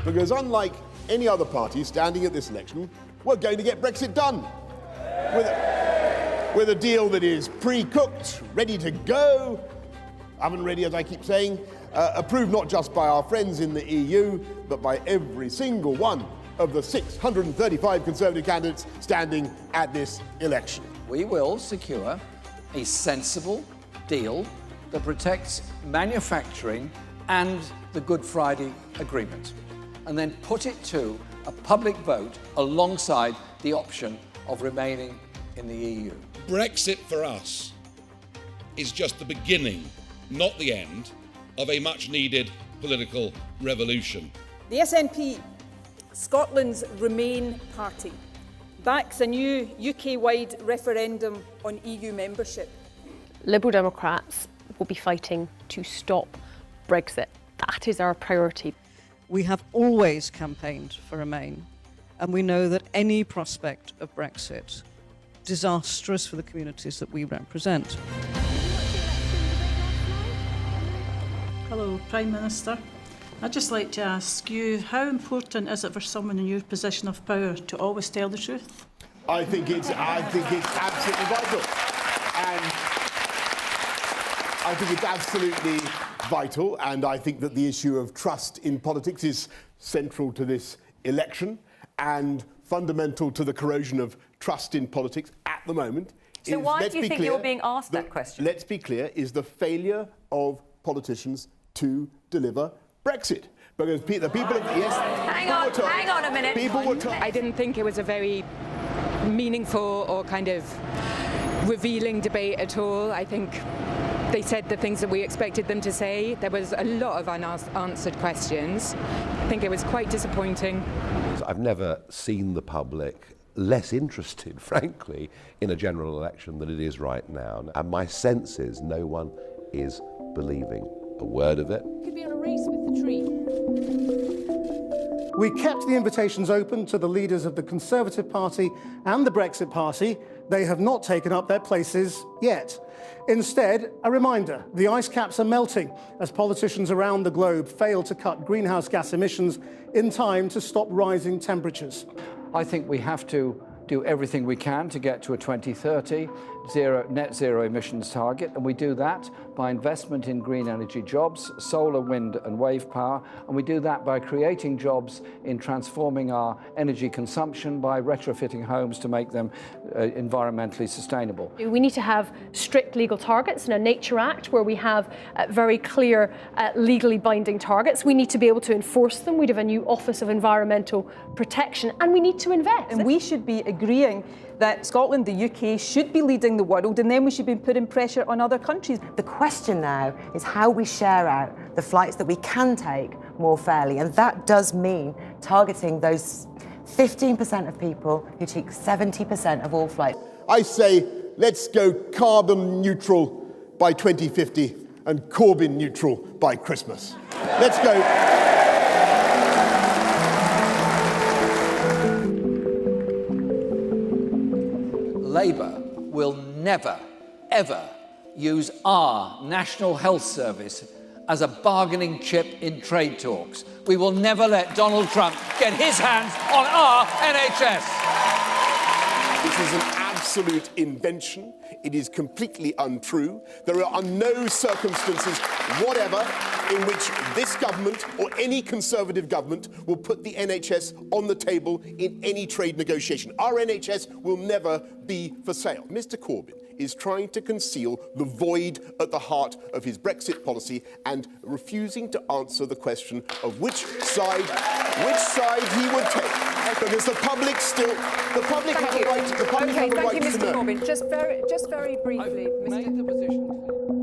Because unlike any other party standing at this election, we're going to get Brexit done. With a deal that is pre-cooked, ready to go, oven ready, as I keep saying, approved not just by our friends in the EU, but by every single one of the 635 Conservative candidates standing at this election. We will secure a sensible deal that protects manufacturing and the Good Friday Agreement, and then put it to a public vote alongside the option of remaining in the EU. Brexit for us is just the beginning, not the end, of a much-needed political revolution. The SNP, Scotland's Remain party, backs a new UK-wide referendum on EU membership. Liberal Democrats will be fighting to stop Brexit. That is our priority. We have always campaigned for Remain, and we know that any prospect of Brexit disastrous for the communities that we represent. Hello, Prime Minister. I'd just like to ask you, how important is it for someone in your position of power to always tell the truth? I think it's absolutely vital. And I think it's absolutely vital, and I think that the issue of trust in politics is central to this election and fundamental to the corrosion of trust in politics at the moment. So why do you think you're being asked that question? Let's be clear, is the failure of politicians to deliver Brexit. Because the people of... Yes, hang on a minute. People were told... I didn't think it was a very meaningful or kind of revealing debate at all. I think they said the things that we expected them to say. There was a lot of unanswered questions. I think it was quite disappointing. I've never seen the public less interested, frankly, in a general election than it is right now. And my sense is no one is believing a word of it. Could be on a race with the tree. We kept the invitations open to the leaders of the Conservative Party and the Brexit Party. They have not taken up their places yet. Instead, a reminder, the ice caps are melting as politicians around the globe fail to cut greenhouse gas emissions in time to stop rising temperatures. I think we have to do everything we can to get to a 2030 net zero emissions target, and we do that by investment in green energy jobs, solar, wind and wave power, and we do that by creating jobs in transforming our energy consumption by retrofitting homes to make them environmentally sustainable. We need to have strict legal targets and a Nature Act where we have very clear legally binding targets. We need to be able to enforce them. We'd have a new Office of Environmental Protection, and we need to invest. And we should be agreeing that Scotland, the UK, should be leading the world, and then we should be putting pressure on other countries. The question now is how we share out the flights that we can take more fairly, and that does mean targeting those 15% of people who take 70% of all flights. I say, let's go carbon neutral by 2050 and Corbyn neutral by Christmas. Let's go. Labour will never, ever use our National Health Service as a bargaining chip in trade talks. We will never let Donald Trump get his hands on our NHS. This is an absolute invention. It is completely untrue. There are no circumstances whatever in which this government or any Conservative government will put the NHS on the table in any trade negotiation. Our NHS will never be for sale. Mr. Corbyn is trying to conceal the void at the heart of his Brexit policy and refusing to answer the question of which side he would take. Because the public have a right to know. Thank you, Mr. Corbyn. Just very briefly, I've made the position clear.